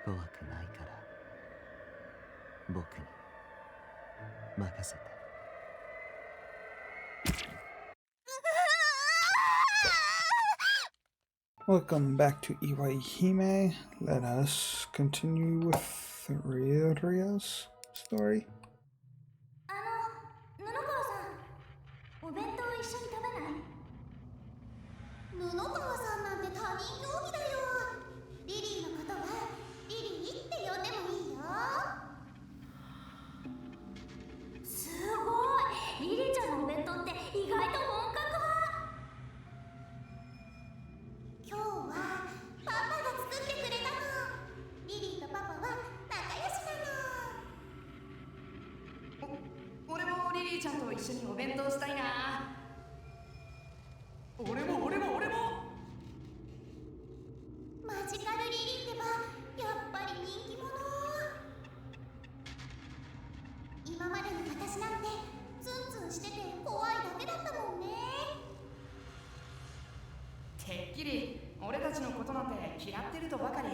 怖くないから僕に任せて。Welcome back to Iwaihime. Let us continue with Ryoria's story. 布川さん、お弁当一緒に食べない？布川さんなんて他人行儀だよ。リリーのことはリリーって呼んでもいいよ。すごい、リリーちゃんのお弁当って意外と本格派。今日はパパが作ってくれたの。リリーとパパは仲良しなの。俺もリリーちゃんと一緒にお弁当したいな。俺もマジカルリリーってばやっぱり人気者。今までの私なんてツンツンしてて怖いだけだったもんね。てっきり俺たちのことなんて嫌ってるとばかり。ア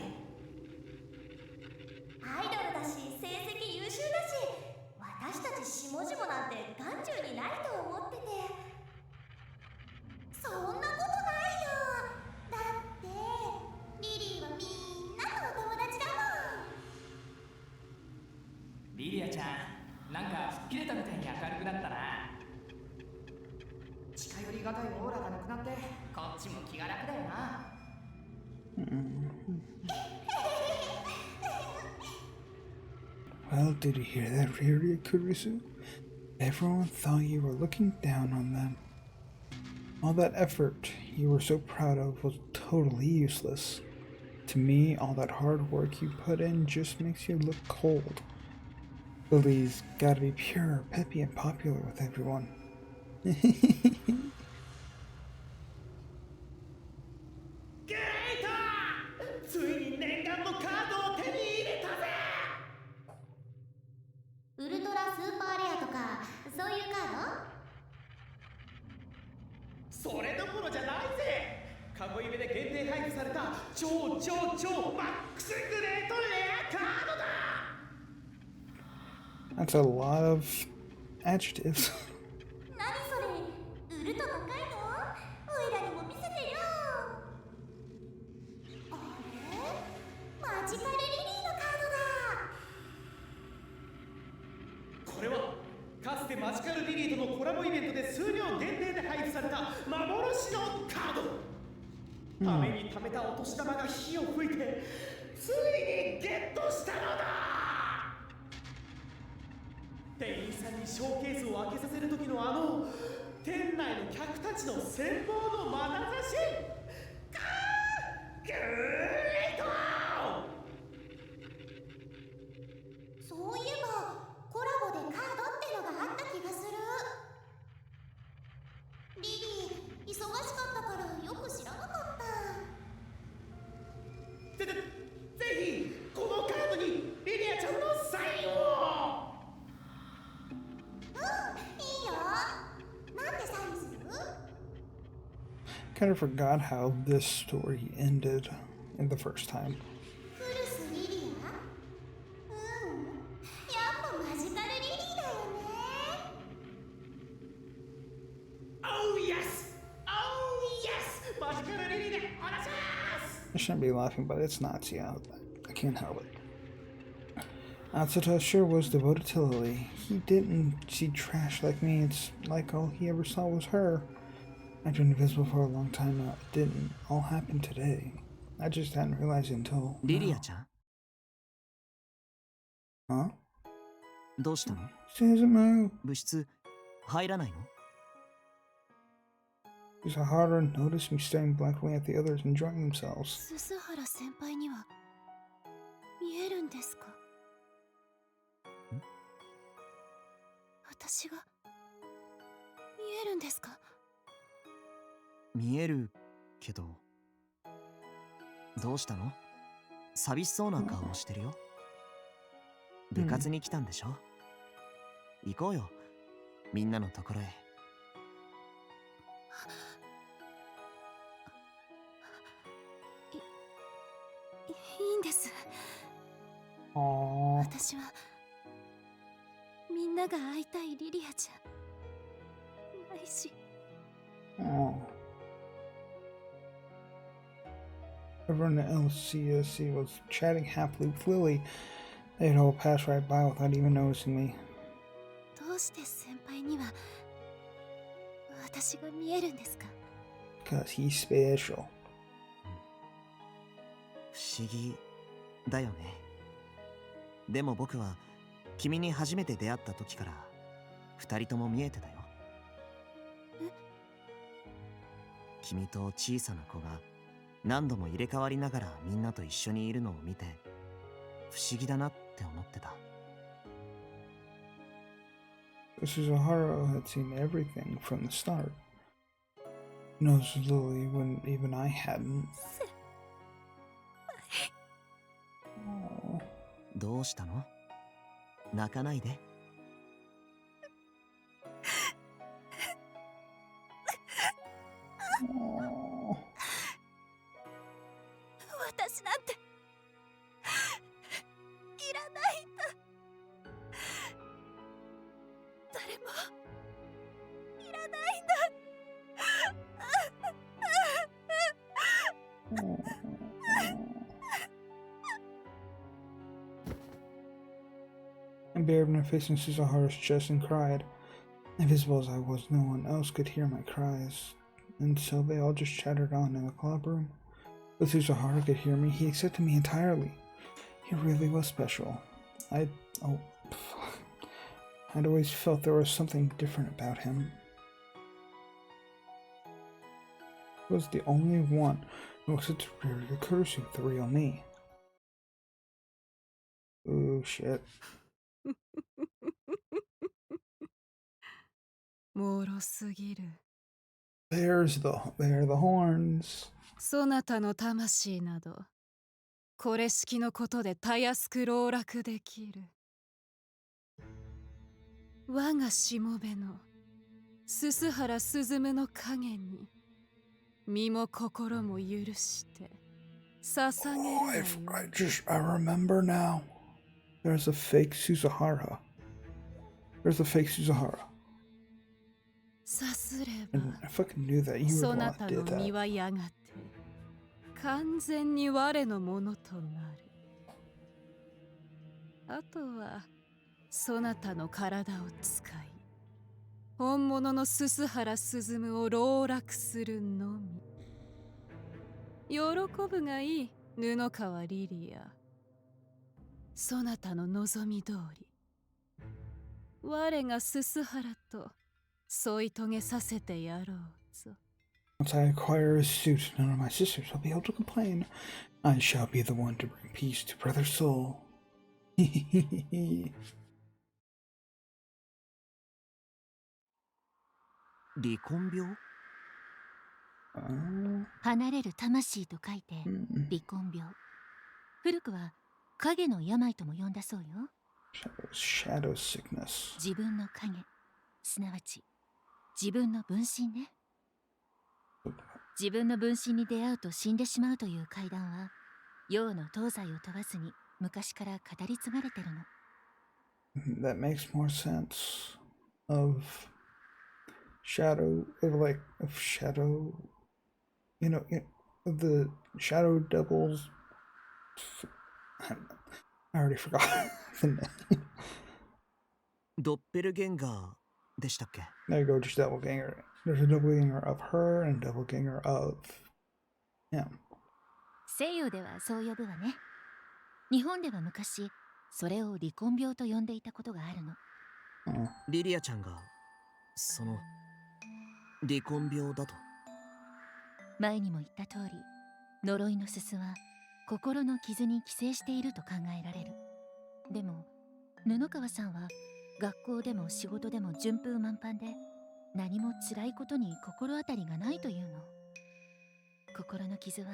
イドルだし成績優秀だし、私たち下々なんて眼中にないと思ってて。そんなことないよ。だってリリーはみんなのお友達だもん。リリアちゃん、なんか吹っ切れたみたいに明るくなったな。近寄りがたいオーラがなくなってこっちも気が楽だよな。Well, did you hear that, Ryoria Kurisu? Everyone thought you were looking down on them. All that effort you were so proud of was totally useless. To me, all that hard work you put in just makes you look cold. Lily's gotta be pure, peppy, and popular with everyone. ついに念願のカードを手に入れたぜ。ウルトラスーパーレアとかそういうカード？それどころじゃないぜ。カゴイベで限定配布された超マックスグレートレアカードだ。 That's a lot of adjectives. 何それ、ウルト高いの？おいらにも見せてよ。あれ？マジカルリリーのカードだ。これはかつてマジカルリリーとのコラボイベントで数量限定で配布された幻のカード。ために貯めたお年玉が火を吹いてついにゲットしたのだ。店員さんにショーケースを開けさせる時の店内の客たちの羨望の眼差し。グレート。そういえばコラボでカードってのがあった気がする。リリー忙しかったからよく知らなかった。ぜひこのカードにリリアちゃんのサインを。いいよ。なんでサインする？ Kind of forgot how this story ended in the first time. クルスリリア？やっぱマジカルリリーだよね。Oh yes! Oh yes! マジカルリリーでお願いします。 I shouldn't be laughing, but it's not, yeah. I can't help it. Atsuta sure was devoted to Lily. He didn't see trash like me. It's like all he ever saw was her. I've been invisible for a long time now. It didn't all happen today. I just hadn't realized it until リリアちゃん Huh? どうしたの？ She doesn't move. 部室入らないの？ It's harder to notice me staring blankly at the others enjoying themselves. 鈴原先輩には見えるんですか？私が見えるんですか？見えるけどどうしたの？寂しそうな顔をしてるよ。部活に来たんでしょ？行こうよ、みんなのところへ。いいんです。私はみんなが会いたいリリアじゃないし。 Oh. Everyone at LCSC was chatting happily with Lily. They'd all pass right by without even noticing me. どうして先輩には私が見えるんですか？ Because he's special. 不思議だよね。でも僕は君に初めて出会った時から二人とも見えてたよ。君と小さな子が何度も入れ替わりながらみんなと一緒にいるのを見て不思議だなって思ってた。Suzuhara had seen everything from the start. Knows Lily when even I hadn't. Oh. どうしたの？泣かないで。Oh. 私なんていらないんだ。誰もいらないんだ。 I buried my face in Suzuhara's chest and cried. Invisible as I was, no one else could hear my cries, and so they all just chattered on in the club room. But Suzuhara could hear me. He accepted me entirely. He really was special. I'd always felt there was something different about him. He was the only one who accepted Ryukurusu, the real me. Oh shit. もろすぎる。 There are the horns. そなたの魂などこれしきのことでたやすく籠絡できる。我がしもべの鈴原鈴の影に身も心も許して捧げる Oh, がよい。 I remember now. There's a fake Suzuhara. There's a fake Suzuhara. さすれば And I fucking knew that you were そ the な one た that の did 身 that. はやがて完全に我のものとなる。あとはそなたの体を使い本物の鈴原鈴を籠絡するのみ。喜ぶがいい布川リリア。そなたの望み通り我が鈴原と添い遂げさせてやろうぞ。 Once I acquire a suit, none of my sisters will be able to complain. I shall be the one to bring peace to Brother Soul. 離婚病？離れる魂と書いて離婚病。古くは影の病とも呼んだそうよ。 Shadow sickness. 自分の影、すなわち自分の分身ね。自分の分身に出会うと死んでしまうという怪談は洋の東西を問わずに昔から語り継がれてるの。 That makes more sense. Of shadow, of shadow, of the shadow devils. I already forgot the name. ドッペルゲンガーでしたっけ？ There you go, just doppelganger. There's a doppelganger of her and a doppelganger of him. 西洋ではそう呼ぶわね。日本では昔それを離婚病と呼んでいたことがあるの。リリアちゃんがその離婚病だと。前にも言った通り、呪いのすすは心の傷に寄生していると考えられる。でも布川さんは学校でも仕事でも順風満帆で何も辛いことに心当たりがないというの。心の傷は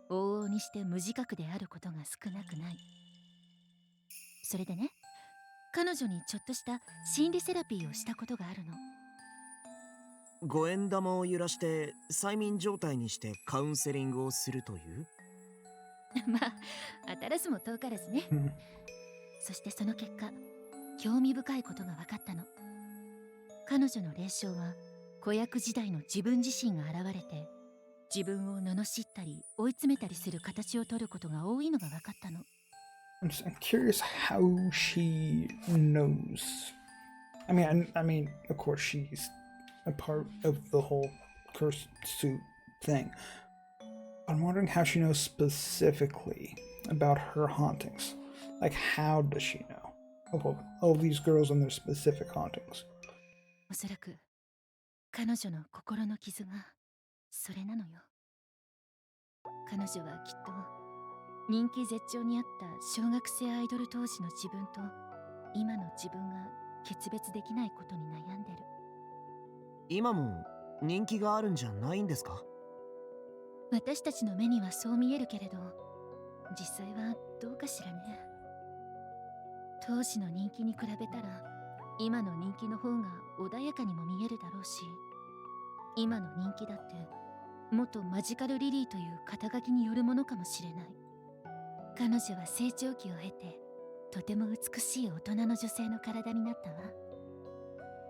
往々にして無自覚であることが少なくない。それでね、彼女にちょっとした心理セラピーをしたことがあるの。五円玉を揺らして催眠状態にしてカウンセリングをするという。まあ当たらずも遠からずね。そしてその結果、興味深いことが分かったの。彼女の霊障は子役時代の自分自身が現れて、自分を罵ったり追い詰めたりする形を取ることが多いのが分かったの。I'm curious how she knows. I mean, of course she's a part of the whole cursed suit thing. I'm wondering how she knows specifically about her hauntings. Like, how does she know of all these girls and their specific hauntings? おそらく彼女の心の傷がそれなのよ。彼女はきっと人気絶頂にあった小学生アイドル当時の自分と今の自分が決別できないことに悩んでる。今も人気があるんじゃないんですか？私たちの目にはそう見えるけれど、実際はどうかしらね。当時の人気に比べたら今の人気の方が穏やかにも見えるだろうし、今の人気だって元マジカルリリーという肩書きによるものかもしれない。彼女は成長期を経てとても美しい大人の女性の体になったわ。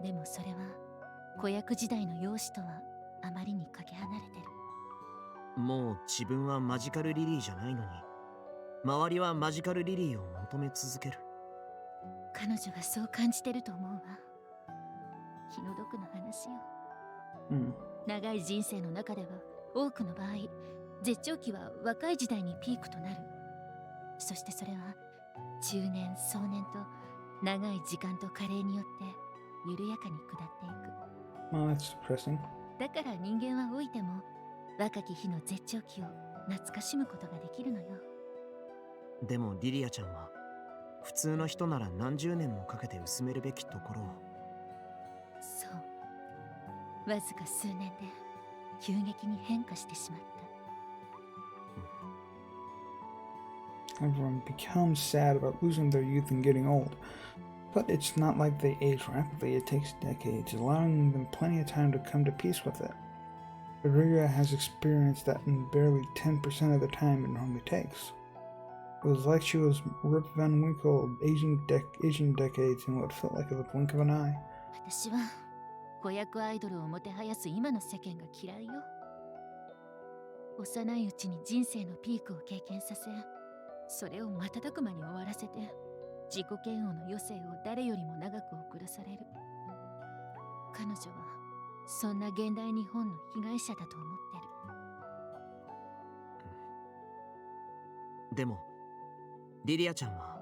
でもそれは子役時代の容姿とはあまりにかけ離れてる。もう自分はマジカルリリーじゃないのに、周りはマジカルリリーを求め続ける。彼女がそう感じてると思うわ。気の毒な話よ。長い人生の中では多くの場合、絶頂期は若い時代にピークとなる。そしてそれは中年壮年と長い時間と加齢によって緩やかに下っていく。Well, that's depressing. だから人間は老いても若き日の絶頂期を懐かしむことができるのよ。でもリリアちゃんは普通の人なら何十年もかけて薄めるべきところを。そう、わずか数年で急激に変化してしまった。Everyone becomes sad about losing their youth and getting old. But it's not like they age rapidly, it takes decades, allowing them plenty of time to come to peace with it. Ria has experienced that in barely 10% of the time it normally takes. It was like she was Rip Van Winkle aging decades in what felt like the blink of an eye. 私は子役アイドルをもてはやす今の世間が嫌いよ。幼いうちに人生のピークを経験させ、それを瞬く間に終わらせて自己嫌悪の余生を誰よりも長く送らされる。彼女はそんな現代日本の被害者だと思ってる。でもリリアちゃんは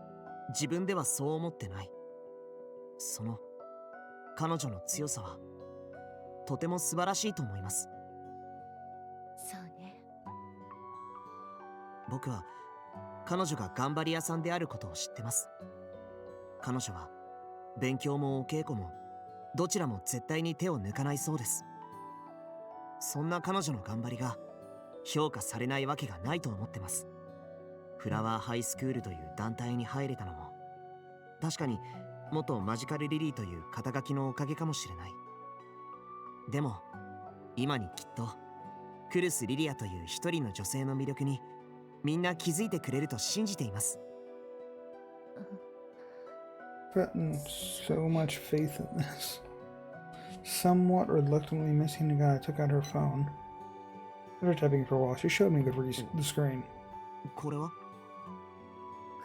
自分ではそう思ってない。その彼女の強さはとても素晴らしいと思います。そうね。僕は彼女が頑張り屋さんであることを知ってます。彼女は勉強もお稽古もどちらも絶対に手を抜かないそうです。そんな彼女の頑張りが評価されないわけがないと思ってます。フラワーハイスクールという団体に入れたのも確かに元マジカルリリーという肩書きのおかげかもしれない。でも今にきっとクルス・リリアという一人の女性の魅力にみんな気づいてくれると信じています。Putting so much faith in this. Somewhat reluctantly, Miss Hinagata took out her phone. After typing for a while, she showed me the screen. これは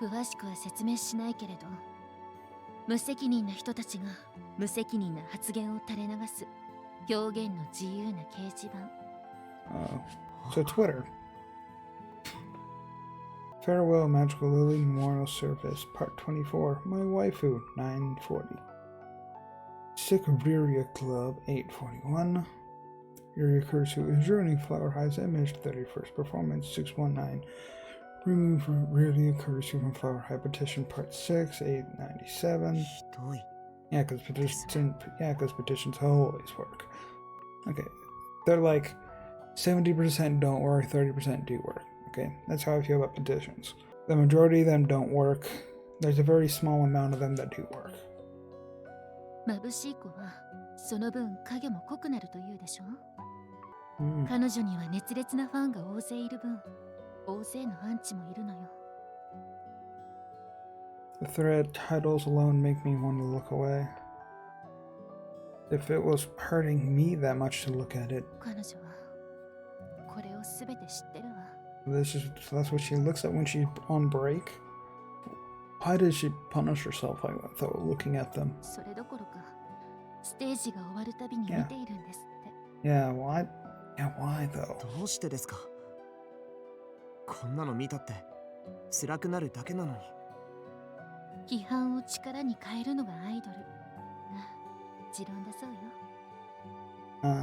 詳しくは説明しないけれど、無責任な人たちが無責任な発言を垂れ流す表現の自由な掲示板。So Twitter. Farewell, Magical Lily Memorial Service, Part 24. My waifu, 940. Sicaria Club, 841. Yuri Kursu is ruining Flower High's image, 31st performance, 619. Remove Yuria Kursu from Flower High petition, Part 6, 897. ひどい。 Yeah, because petitions always work. Okay, they're like 70% don't work, 30% do work. Okay, that's how I feel about petitions. The majority of them don't work. There's a very small amount of them that do work. 眩しい子はその分影も濃くなるというでしょ。Mm. 彼女には熱烈なファンが大勢いる分、大勢のアンチもいるのよ。The thread titles alone make me want to look away. If it was hurting me that much to look at it, 彼女はこれをすべて知ってるわ。 so that's what she looks at when she's on break. Why did she punish herself like that though, looking at them? それどころかステージが終わるたびに見ているんですって。 Yeah, why? Yeah, why though? どうしてですか？こんなの見たって辛くなるだけなのに。批判を力に変えるのがアイドル。持論だそうよ。多分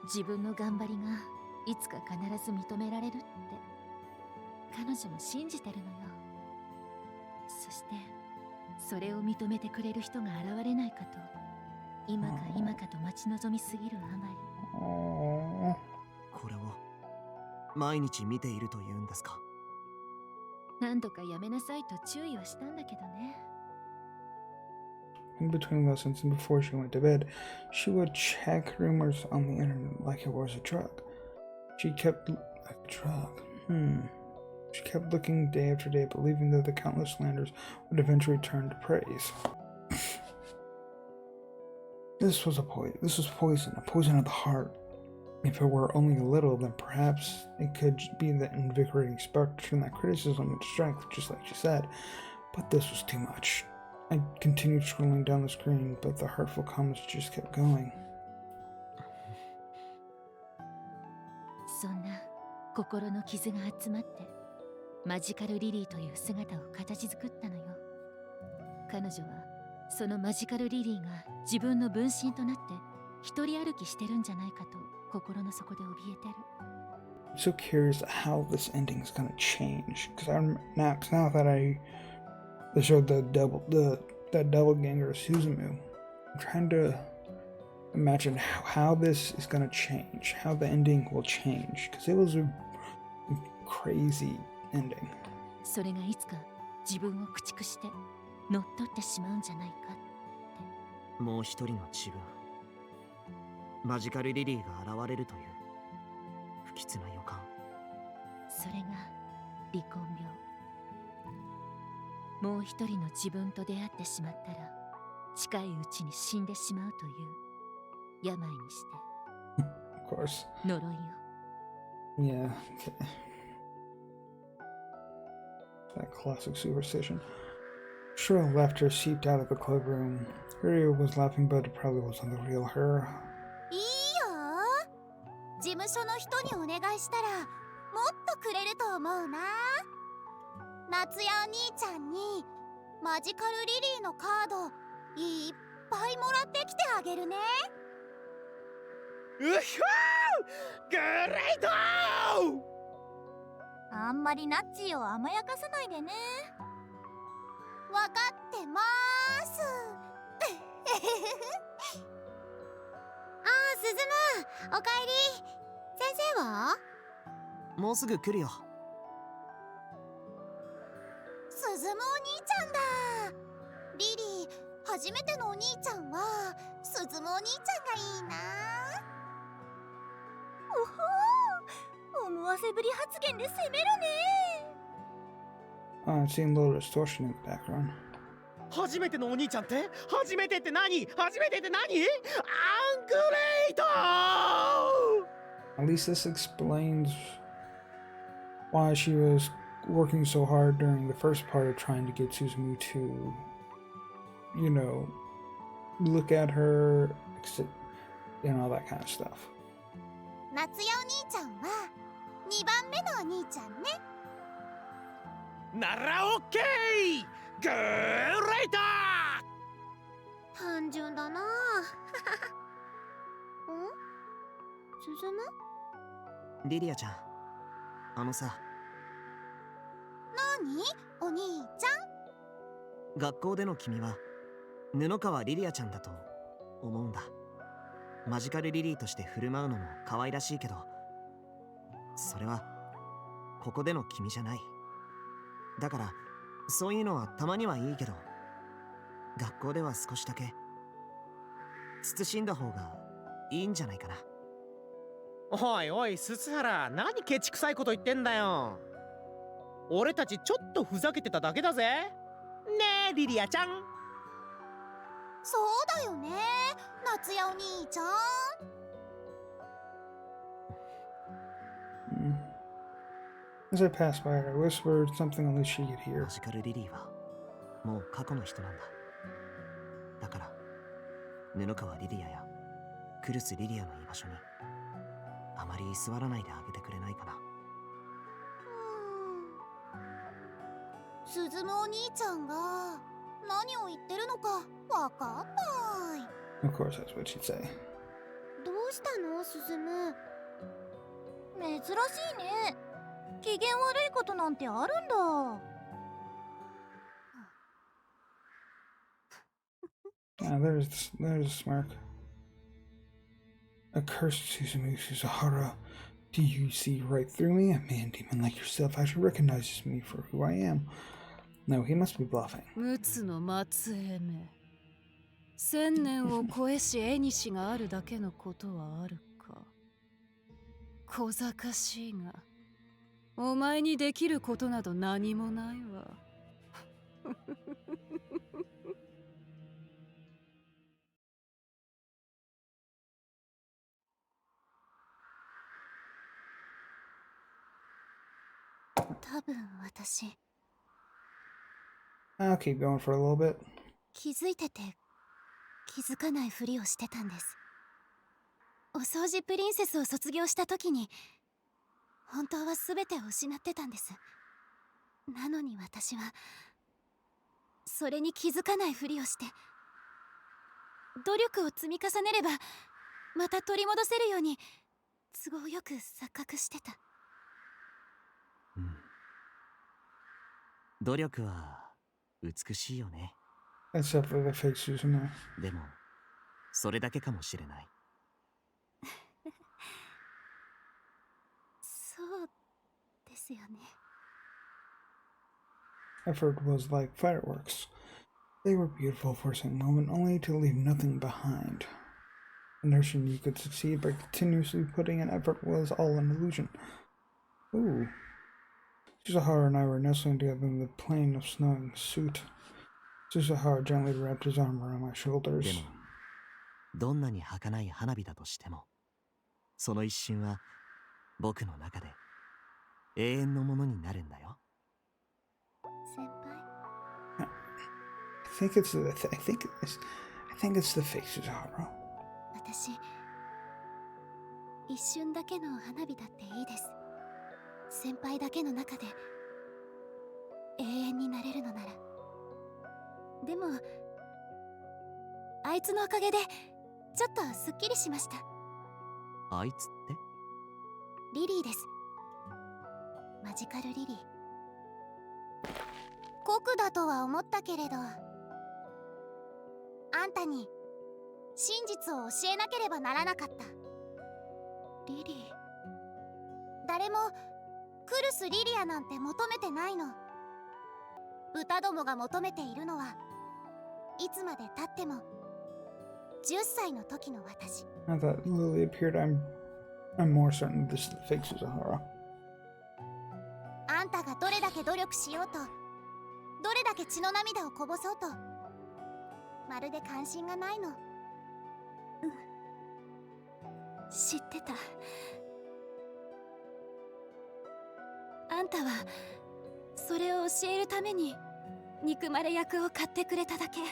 自分の頑張りがいつか必ず認められるって彼女も信じてるのよ。そしてそれを認めてくれる人が現れないかと今か今かと待ち望みすぎるあまり。 Oh. これを毎日見ているというんですか？何度かやめなさいと注意はしたんだけどね。 In between lessons and before she went to bed, she would check rumors on the internet like it was a drug. She kept a drug. She kept looking day after day, believing that the countless slanders would eventually turn to praise. This was poison, a poison of the heart. If it were only a little, then perhaps it could be the invigorating spark to turn that criticism into strength, just like she said. But this was too much. I continued scrolling down the screen, but the hurtful comments just kept going. そんな心の傷が集まってマジカルリリーという姿を形作ったのよ。彼女はそのマジカルリリーが自分の分身となって一人歩きしてるんじゃないかと心の底で怯えてる。 I'm so curious how this ending is gonna change, because now that they showed that doppelganger Suzumu, I'm trying to imagine how this is gonna change, how the ending will change, because it was a crazy ending. それがいつか自分を駆逐して乗っ取ってしまうんじゃないか。もう一人の自分、マジカルリリーが現れるという不吉な予感。それが離婚病。もう一人の自分と出会ってしまったら近いうちに死んでしまうという病にして Of course. 呪いよ。 Yeah. Okay. That classic superstition. Shrill laughter seeped out of the clubroom. Rio was laughing, but it probably wasn't the real her. いいよ。事務所の人にお願いしたらもっとくれると思うな。夏やお兄ちゃんにマジカルリリーのカードいっぱいもらってきてあげるね。うひょーグレートあんまりナッジを甘やかさないでね。わかってまーす。ああ、すずむ、おかえり。先生は？もうすぐ来るよ。すずむお兄ちゃんだ。リリー、初めてのお兄ちゃんはすずむお兄ちゃんがいいな。おほー、思わせぶり発言で攻めるね。I'm seeing a little distortion in the background. 初めてのお兄ちゃんって初めてって何？初めてって何？アングレイト At least this explains why she was working so hard during the first part of trying to get Suzumu to, you know, look at her, all that kind of stuff. 夏やお兄ちゃんは2番目のお兄ちゃんね。ならオッケーグレート単純だな。ん？すずむ？リリアちゃん、あのさ。なに？お兄ちゃん？学校での君は布川リリアちゃんだと思うんだ。マジカルリリーとして振る舞うのも可愛らしいけど、それはここでの君じゃない。だからそういうのはたまにはいいけど、学校では少しだけ慎んだ方がいいんじゃないかな。おいおい、ススハラ、何ケチくさいこと言ってんだよ。俺たちちょっとふざけてただけだぜ。ねえリリアちゃん。そうだよね、夏代お兄ちゃん。 As I passed by her, I whispered something only she could hear. マジカルリリーはもう過去の人なんだ。だから布川リリアやクルスリリアの居場所にあまり居座らないであげてくれないかな。鈴むお兄ちゃんが何を言ってるのかわかんない。 Of course, that's what she'd say. どうしたの鈴む、珍しいね。機嫌悪いことなんてあるんだ。 Ah, there's a smirk. Accursed Suzumu Susahara. Do you see right through me? A man demon like yourself actually recognizes me for who I am. No, he must be bluffing. 陸奥の末裔め。千年を超えし縁があるだけのことはあるか。小賢しいが、お前にできることなど何もないわ。多分私 I'll keep going for a little bit. 気づいてて気づかないふりをしてたんです。お掃除プリンセスを卒業した時に本当は全てを失ってたんです。なのに私はそれに気づかないふりをして努力を積み重ねればまた取り戻せるように都合よく錯覚してた。うん。努力は美しいよね。Except for the fake Suzumu. でもそれだけかもしれない。そうですよね。 Effort was like fireworks. They were beautiful for a second moment, only to leave nothing behind. The notion you could succeed by continuously putting in effort was all an illusion. Ooh. Susahara and I were nestling together in the plain of snowing suit. Susahara gently wrapped his arm around my で shoulders. もどんなに儚い花火だとしてもその一瞬は僕の中で永遠のものになるんだよ。先輩、 I think it's the fake Susahara. 私一瞬だけの花火だっていいです。先輩だけの中で永遠になれるのなら。でもあいつのおかげでちょっとすっきりしました。あいつってリリーです。マジカルリリー。酷だとは思ったけれど、あんたに真実を教えなければならなかった。リリー、誰もクルス・リリアなんて求めてないの。豚どもが求めているのはいつまでたっても10歳の時の私。 Now that Lily appeared, I'm more certain this is the fake Susahara. あんたがどれだけ努力しようと、どれだけ血の涙をこぼそうと、まるで関心がないの。知ってた。あんたはそれを教えるために憎まれ役を買ってくれただけ。あ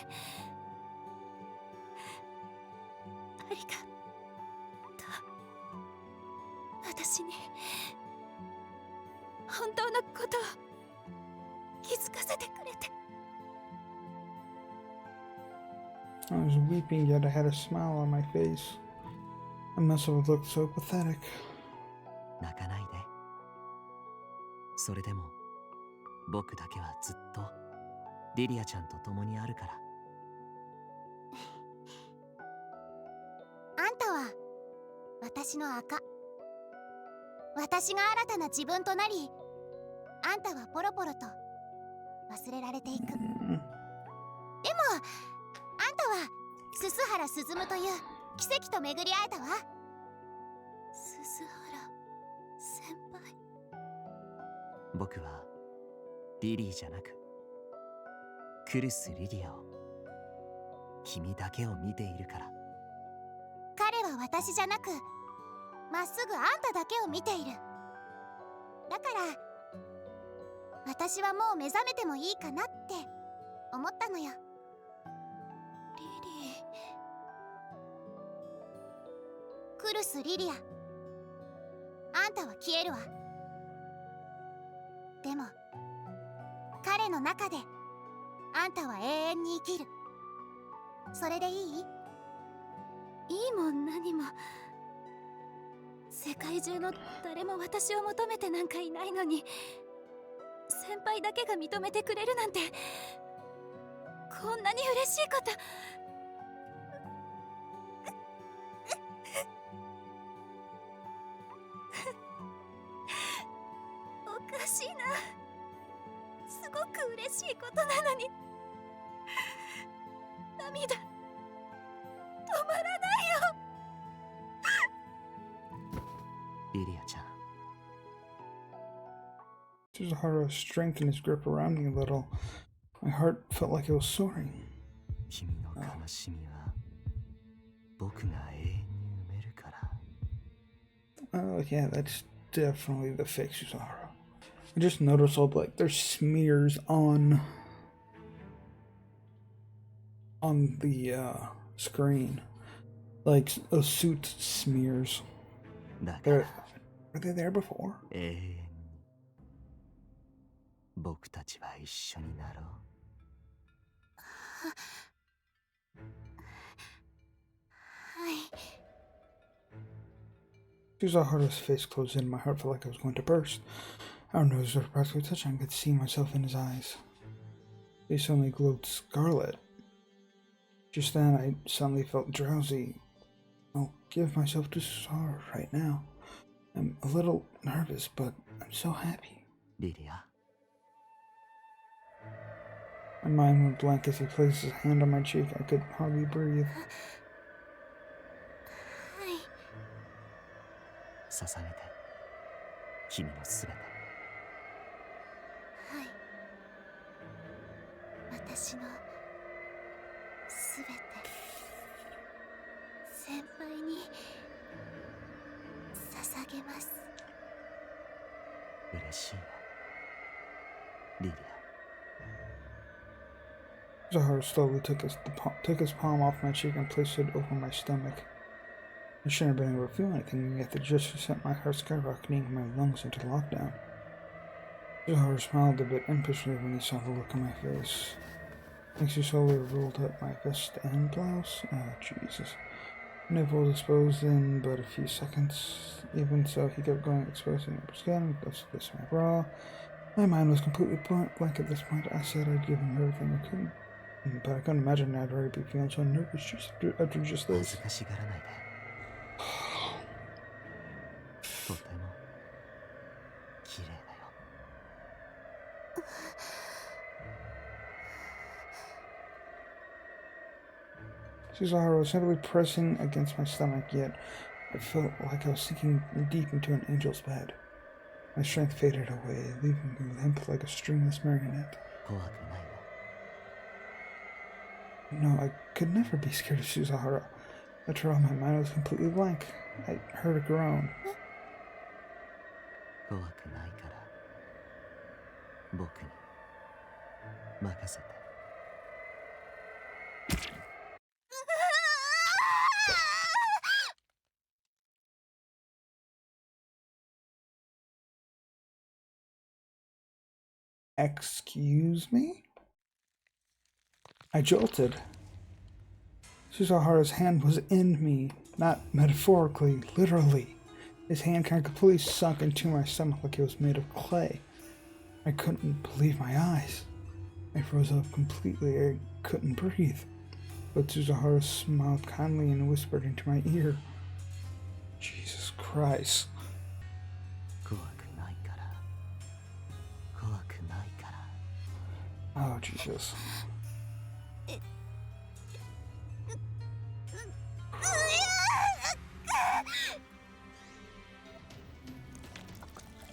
りがとう。私に本当のことを気づかせてくれて。 I was weeping, yet I had a smile on my face. I must have looked so pathetic. 泣かないで。それでも僕だけはずっとリリアちゃんと共にあるから。あんたは私の赤。私が新たな自分となり、あんたはポロポロと忘れられていく。でもあんたは鈴原鈴という奇跡と巡り会えたわ。鈴原先輩。僕はリリーじゃなくクルス・リディアを君だけを見ているから。彼は私じゃなく、まっすぐあんただけを見ている。だから私はもう目覚めてもいいかなって思ったのよ。リリー、クルス・リリア、あんたは消えるわ。でも彼の中であんたは永遠に生きる。それでいい？いいも何も。世界中の誰も私を求めてなんかいないのに、先輩だけが認めてくれるなんて、こんなに嬉しいこと。おかしいな。すごく嬉しいことなのに涙止まらないよ。リリアちゃん。 Suzuhara strengthened his grip around me a little. My heart felt like it was soaring. 君の悲しみは僕が永遠に埋めるから。 Oh yeah, that's definitely the fake Suzuhara. I just noticed all like there's smears on the screen, like suit smears. だから Were they there before? 永遠に僕たちは一緒になろう。はい。 Suzuhara's face closed in. My heart felt like I was going to burst. Our noses were practically touching. I could see myself in his eyes. They suddenly glowed scarlet. Just then, I suddenly felt drowsy. I'll give myself to Suzuhara right now. I'm a little nervous, but I'm so happy. リリア、 My mind went blank as he placed his hand on my cheek. I could hardly breathe. はい。捧げて君のすべて。はい。私のすべて、先輩に捧げます。嬉しいよリリア。 Suzuhara slowly took his palm off my cheek and placed it over my stomach. I shouldn't have been able to feel anything, yet the gesture sent my heart skyrocketing and my lungs into lockdown. Suzuhara smiled a bit impishly when he saw the look on my face. Next, he slowly rolled up my vest and blouse. Oh, Jesus. My nipple was exposed in but a few seconds. Even so, he kept going, exposing upper skin, this my bra. My mind was completely blank at this point. I said I'd give him everything I could, but I couldn't imagine I'd already be feeling so nervous just after just 恥 this. ずかしがらないで。とても綺麗だよ。 Suzuhara was simply pressing against my stomach, yet I felt like I was sinking deep into an angel's bed. My strength faded away, leaving me limp like a stringless marionette. 怖くないの？ No, I could never be scared of Suzuhara. After all, my mind was completely blank. I heard a groan. 怖くないから僕に任せて。 Excuse me? I jolted. Suzuhara's hand was in me, not metaphorically, literally. His hand kind of completely sunk into my stomach like it was made of clay. I couldn't believe my eyes. I froze up completely. I couldn't breathe. But Suzuhara smiled kindly and whispered into my ear. Jesus Christ. 怖くないから怖くないから。 Oh, Jesus.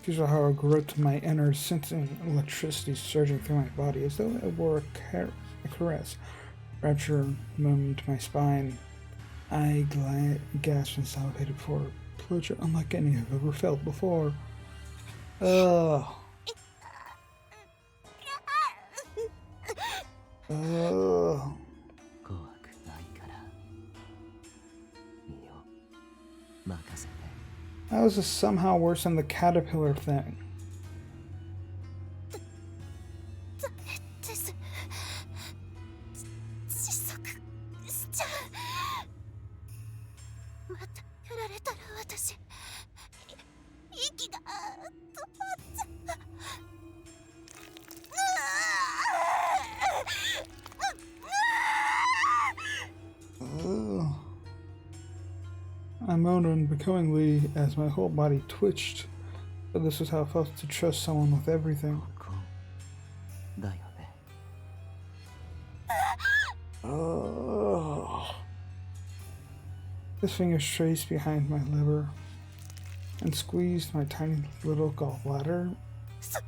Kizuhara gripped my innards, sensing electricity surging through my body as though it were a caress. Rapture moaned my spine. I gasped and salivated for pleasure unlike any I've ever felt before. Ugh. Ugh. 怖くないからいいよ任せて How is this somehow worse than the caterpillar thing? です窒息しちゃうまたやられたら私息が止まっちゃう Ugh. I moaned unbecomingly as my whole body twitched, but this was how it felt to trust someone with everything. ここだよね Ugh. His fingers traced behind my liver and squeezed my tiny little gallbladder. そ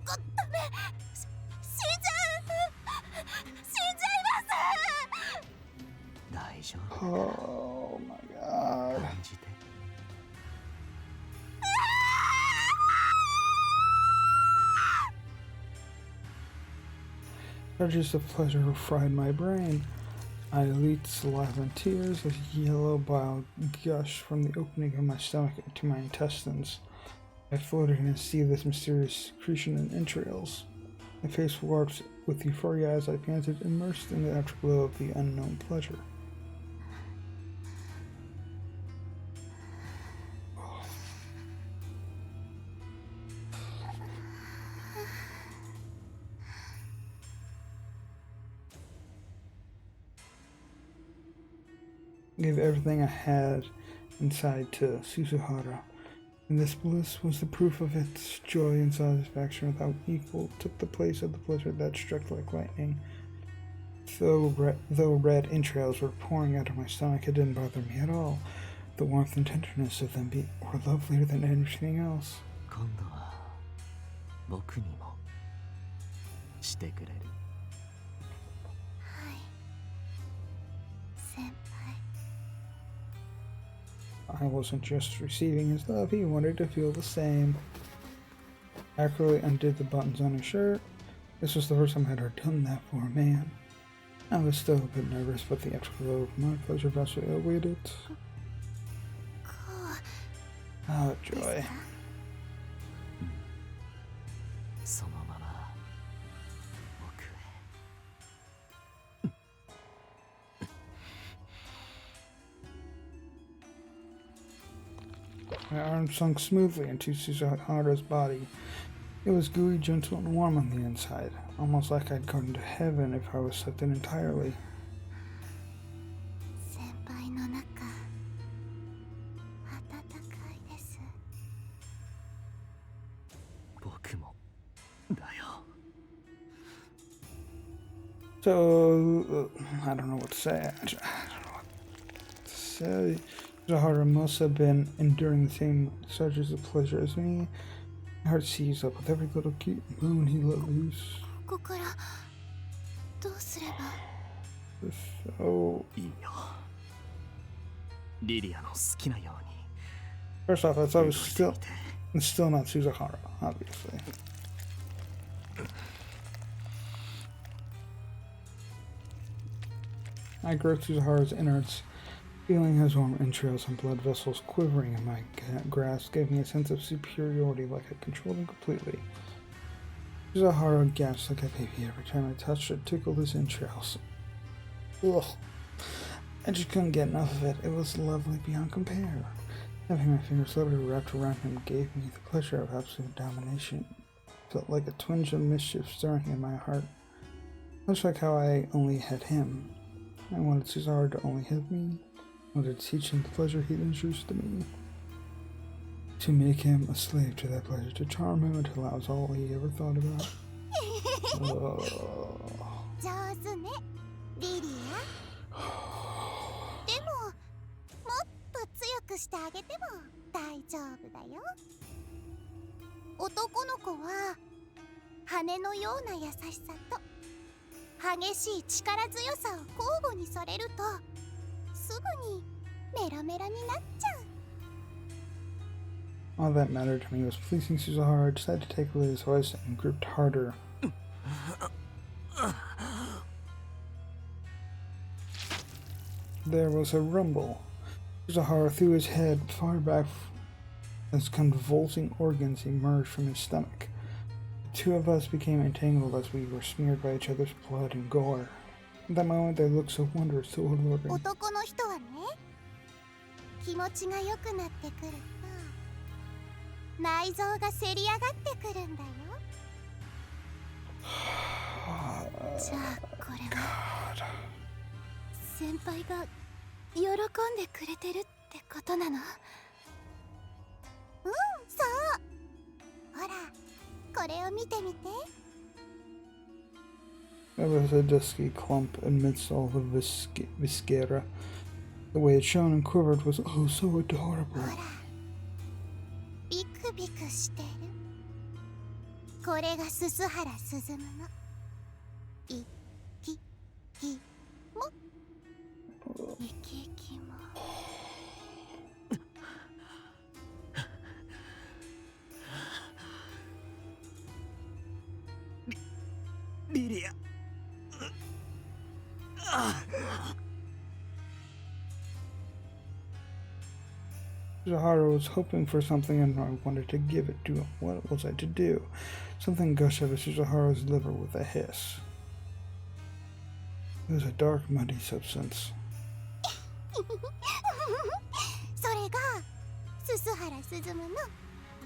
こダメ死んじゃう大丈夫 Oh my god. 感じて Surges of pleasure fried my brain. I leaked saliva and tears as yellow bile gushed from the opening of my stomach to my intestines. I floated in a sea of this mysterious secretion and entrails. My face warped with euphoria as I panted, immersed in the afterglow of the unknown pleasure. I gave everything I had inside to Suzuhara, and this bliss was the proof of its joy and satisfaction without equal, took the place of the pleasure that struck like lightning. Though red entrails were pouring out of my stomach, it didn't bother me at all. The warmth and tenderness of them were lovelier than anything else. 今度は僕にもしてくれる 先輩 I wasn't just receiving his love, he wanted to feel the same. I accurately undid the buttons on his shirt. This was the first time I'd ever done that for a man. I was still a bit nervous, but the afterglow of my pleasure vastly outweighed it. こ Oh, うです joy. かそのまま僕へ My arm sunk smoothly into Suzuhara's body. It was gooey, gentle, and warm on the inside, almost like I'd gone to heaven if I was sucked in entirely. 先輩の中暖かいです 僕もだよ So, I don't know what to say. I don't know what to say. Suzuhara must have been enduring the same surges of pleasure as me. My heart seized up with every little cute moan he let loose. ここからどうすれば So, いいよリリアの好きなように first off, that's always してみ still て it's still not Suzuhara, obviously. I groped Suzuhara's innards, feeling his warm entrails and blood vessels quivering in my grasp gave me a sense of superiority, like I controlled him completely. Suzuhara gasped like a baby every time I touched or tickled his entrails. Ugh. I just couldn't get enough of it. It was lovely beyond compare. Having my fingers liberally wrapped around him gave me the pleasure of absolute domination. It felt like a twinge of mischief stirring in my heart. Much like how I only had him. I wanted Suzuhara to only have me. I wanted to teach him the pleasure he'd introduced to me. To make him a slave to that pleasure, to charm him until that was all he ever thought about. Ugh. 上手ねリリアでももっと強くしてあげても大丈夫だよ男の子は羽のような優しさと激しい力強さを交互にされるとすぐにメラメラになっちゃう。 All that mattered to me was pleasing Suzuhara. I decided to take away his voice and gripped harder. There was a rumble. Suzuhara threw his head far back as convulsing organs emerged from his stomach. The two of us became entangled as we were smeared by each other's blood and gore. At that moment, they looked so wondrous, so alluring. 男の人はね、気持ちが良くなってくると内臓がせり上がってくるんだよ。じゃあこれは先輩が喜んでくれてるってことなの？うん、そう。ほら、これを見てみて。 There was a dusky clump amidst all the viscera. The way it shone and quivered was oh so adorable. ほら、ビクビクしてる。これがススハラスズムのいききもいききも。リリア。Suzuhara was hoping for something and I wanted to give it to him. What was I to do? Something gushed out of Suzuhara's liver with a hiss. It was a dark, muddy substance. それがススハラスズムの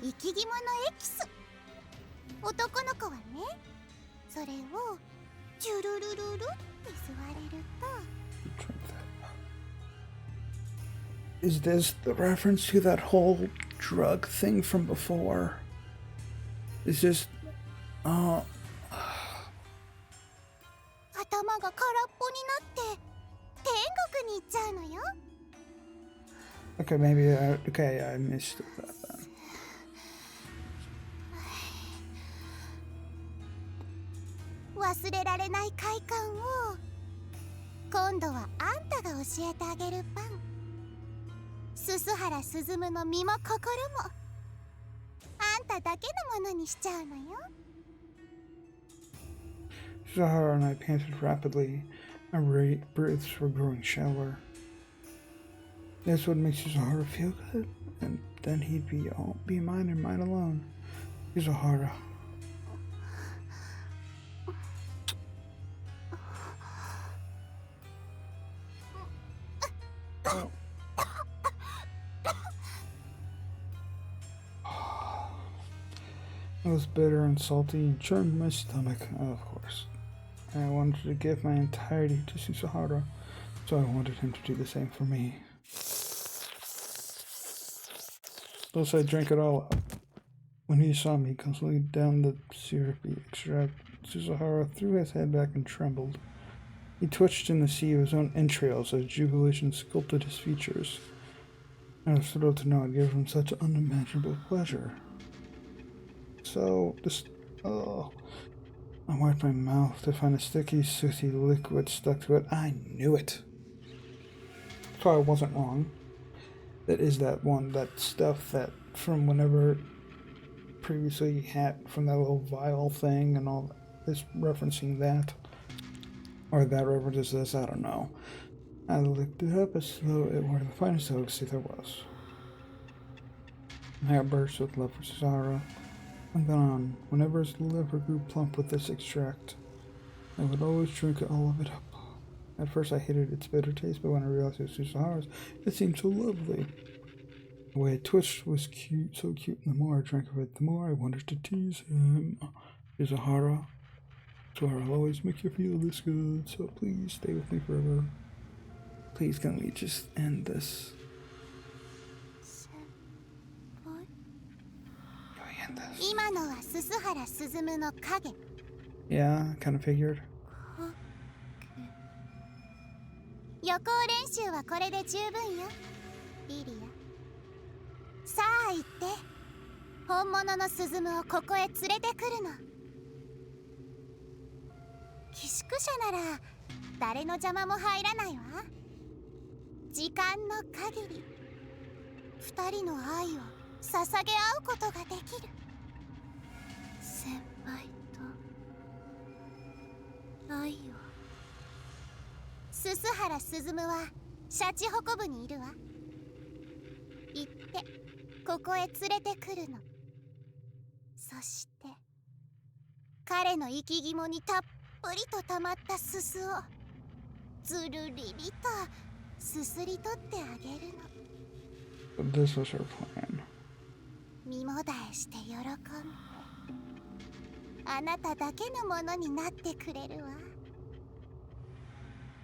生き肝のエキス。男の子はね、それをジュルルルルって吸われると。 Is this the reference to that whole drug thing from before? Is this... 頭が空っぽになって天国に行っちゃうのよ。 Okay, maybe okay, I missed that then. 忘れられない快感を今度はあんたが教えてあげるパン。ススハラスズムの身も心もあんただけのものにしちゃうのよ。 Suzuhara and I panted rapidly. Our breaths were growing shallower. This would make Suzuhara feel good, and then he'd be mine and mine alone. Suzuhara. It was bitter and salty and churned my stomach, of course. I wanted to give my entirety to Suzuhara, so I wanted him to do the same for me. Thus I drank it all up. When he saw me constantly down the syrupy extract, Suzuhara threw his head back and trembled. He twitched in the sea of his own entrails as jubilation sculpted his features. I was thrilled to know I'd given him such unimaginable pleasure. So, I wiped my mouth to find a sticky, sooty liquid stuck to it. I knew it. So I wasn't wrong. That is that stuff that from whenever previously had from that little vial thing and all that. It's referencing that. Or that references this, I don't know. I looked it up as though it were the finest delicacy there was. My heart burst with love for Suzuhara. From then on, whenever his liver grew plump with this extract, I would always drink all of it up. At first I hated its bitter taste, but when I realized it was Suzuhara's, it seemed so lovely. The way it twitched was cute, so cute, and the more I drank of it, the more I wanted to tease him. Suzuhara, I'll always make you feel this good, so please stay with me forever. Please, can we just end this? Yeah, I kind of figured. 予行練習はこれで十分よ、リリア。さあ行って本物のスズムをここへ連れてくるの。寄宿舎なら誰の邪魔も入らないわ。時間の限り二人の愛を捧げ合うことができる。先輩と愛を。ススハラスズムはシャチホコ部にいるわ。行ってここへ連れてくるの。そして彼の生き肝にたっぷりと溜まったすすをずるりりとすすり取ってあげるの。 But this was her plan. 身もだえして喜んであなただけのものになってくれるわ。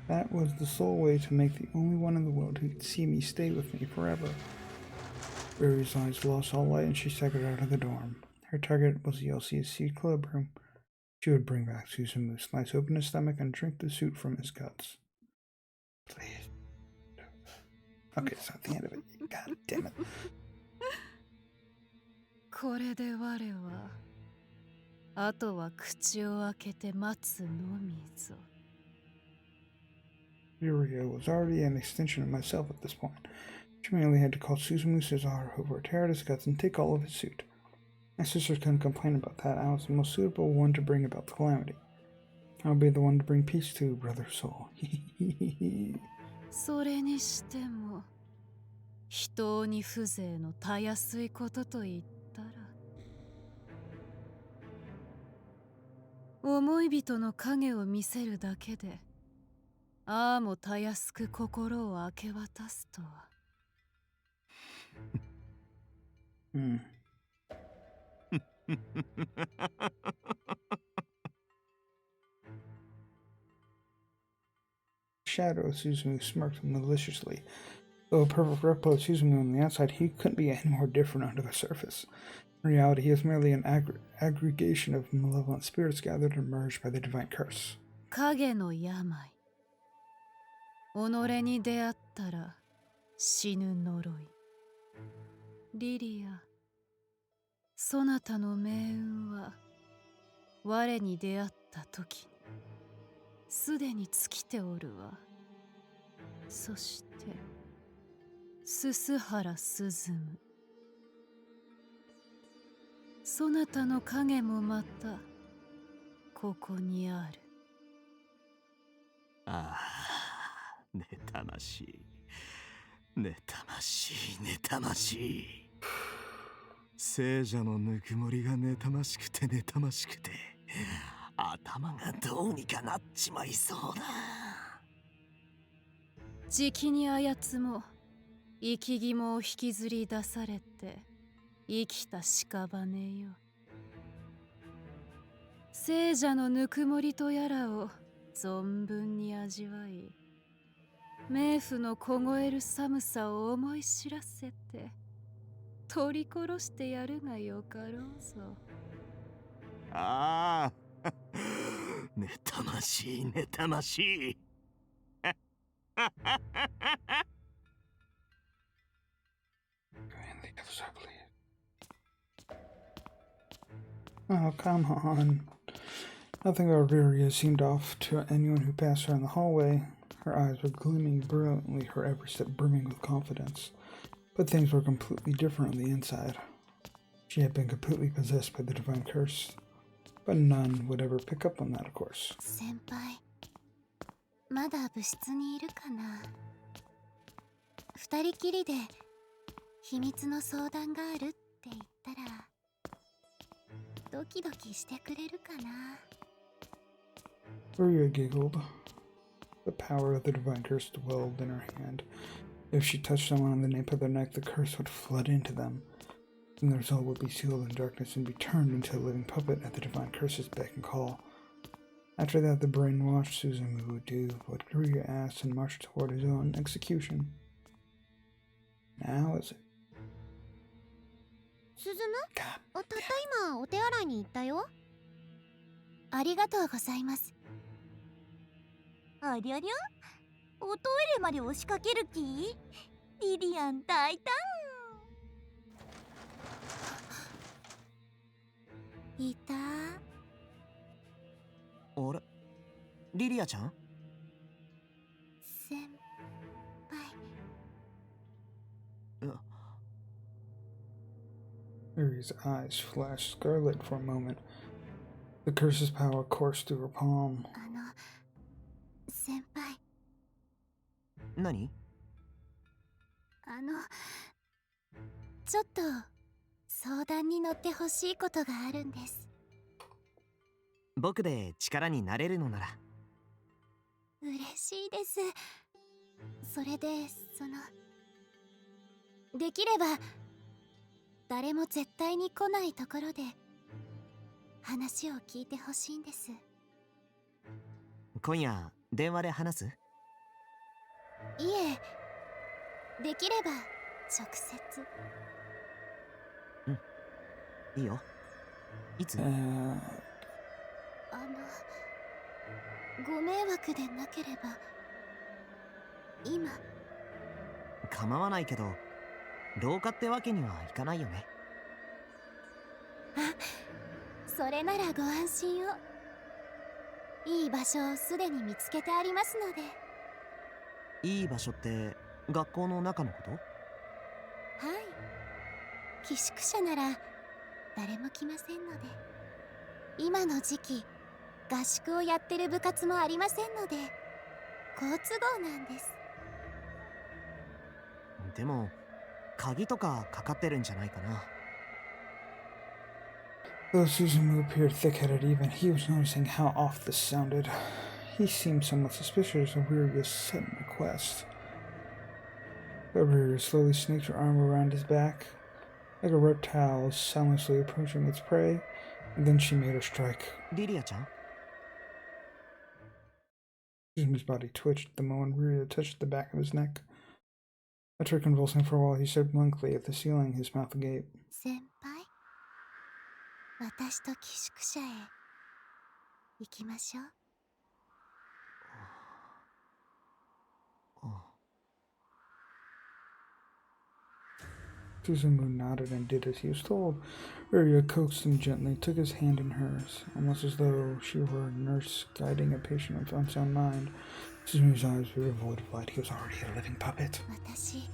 That was the sole way to make the only one in the world who could see me stay with me forever. Riri's eyes lost all light and she staggered out of the dorm. Her target was the LCSC clubroom. She would bring back Susumu, slice open his stomach, and drink the soup from his guts. Please. Okay, it's not the end of it. God damn it. これで我はあとは口を開けて待つのみぞ。Yuria was already an extension of myself at this point. She merely had to call Susumu Cesar over, tear out his guts, and take all of his suit. My sisters couldn't complain about that. I was the most suitable one to bring about the calamity. I'll be the one to bring peace to brother soul. それにしても人に風情のたやすいことと言ったら思い人の影を見せるだけでああもたやすく心を明け渡すとは。Shadow of Suzumu smirked maliciously. Though a perfect replica of Suzumu on the outside, he couldn't be any more different under the surface. In reality, he is merely an aggregation of malevolent spirits gathered and merged by the divine curse. 影の病。己に出会ったら死ぬ呪い。リリア、そなたの命運は我に出会った時にすでに尽きておるわ。そしてすすはらすずむ。そなたの影もまたここにある。ああ、妬ましい。妬ましい、妬ましい。聖者のぬくもりが妬ましくて妬ましくて、頭がどうにかなっちまいそうだ。じきにあやつも生き肝を引きずり出されて生きた屍よ。聖者のぬくもりとやらを存分に味わい、冥府の凍える寒さを思い知らせて取り殺してやるがよかろうぞ。ああ、妬ましい、妬ましい。Oh, come on. Nothing about Viria seemed off to anyone who passed her in the hallway. Her eyes were gleaming brilliantly, her every step brimming with confidence. But things were completely different on the inside. She had been completely possessed by the divine curse. But none would ever pick up on that, of course. 先輩、まだ部室にいるかな。二人きりで秘密の相談があるって言ったらドキドキしてくれるかな。Viria giggled. The power of the divine curse dwelled in her hand. If she touched someone on the nape of their neck, the curse would flood into them. And their soul would be sealed in darkness and be turned into a living puppet at the divine curse's beck and call. After that, the brainwashed Suzumu would do what Viria asked and march toward his own execution. Now is it? スズム、たった今お手洗いに行ったよ。ありがとうございます。ありゃりゃ、おトイレまで押しかける気？リリアン大胆。いた。あれリリアちゃん？先輩。Mary's eyes flashed scarlet for a moment. The curse's power coursed through her palm. 先輩。何？ちょっと相談に乗ってほしいことがあるんです。僕で力になれるのなら。嬉しいです。それでできれば誰も絶対に来ないところで話を聞いてほしいんです。今夜電話で話す？いえ、できれば直接。いいよ。いつ？ご迷惑でなければ今。構わないけど廊下ってわけにはいかないよね。それならご安心を。いい場所をすでに見つけてありますので。いい場所って学校の中のこと？はい。寄宿舎なら誰も来ませんので。今の時期合宿をやってる部活もありませんので好都合なんです。でも鍵とかかかってるんじゃないかな。Though Suzumu appeared thick-headed, even he was noticing how off this sounded. He seemed somewhat suspicious of Ryuga's sudden request. Ryuga slowly snaked her arm around his back, like a reptile soundlessly approaching its prey, and then she made her strike. リリアちゃん？ Suzumu's body twitched the moment Ryuga touched the back of his neck. After convulsing for a while, he stared blankly at the ceiling, his mouth agape. 先輩、私と寄宿舎へ行きましょう。Suzumu nodded and did as he was told. Ryuga coaxed him gently, took his hand in hers, almost as though she were a nurse guiding a patient of unsound mind. Suzumu's eyes were devoid of light. He was already a living puppet. 私、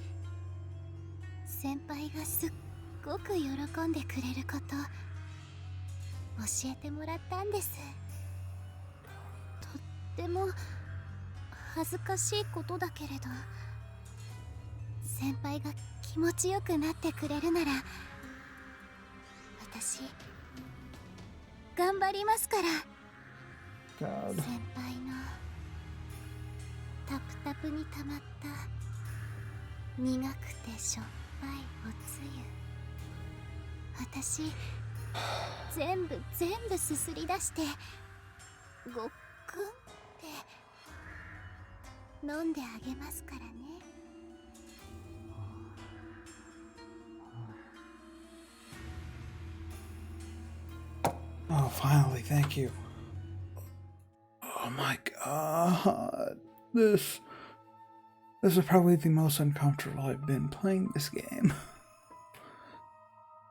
先輩がすっごく喜んでくれること教えてもらったんです。とっても恥ずかしいことだけれど、先輩が気持ちよくなってくれるなら私頑張りますから。 God. 先輩のタプタプにたまった苦くてしょっぱいおつゆ、私全部すすり出してごっくんって飲んであげますからね。Oh, finally, thank you. Oh my god. This is probably the most uncomfortable I've been playing this game.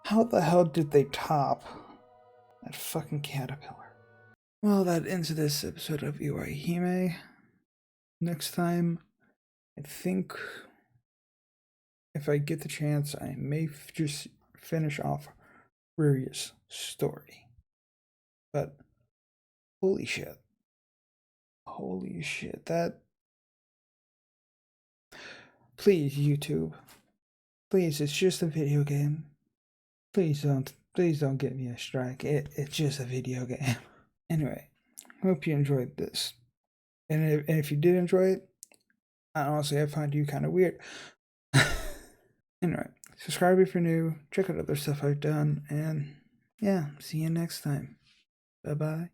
How the hell did they top that fucking caterpillar? Well, that ends this episode of Iwaihime. Next time, I think if I get the chance, I may just finish off Ryu's story. But holy shit. Holy shit. That. Please, YouTube. Please, it's just a video game. Please don't get me a strike. It's just a video game. Anyway, hope you enjoyed this. And if you did enjoy it, honestly, I find you kind of weird. Anyway, subscribe if you're new. Check out other stuff I've done. And yeah, see you next time. Bye-bye.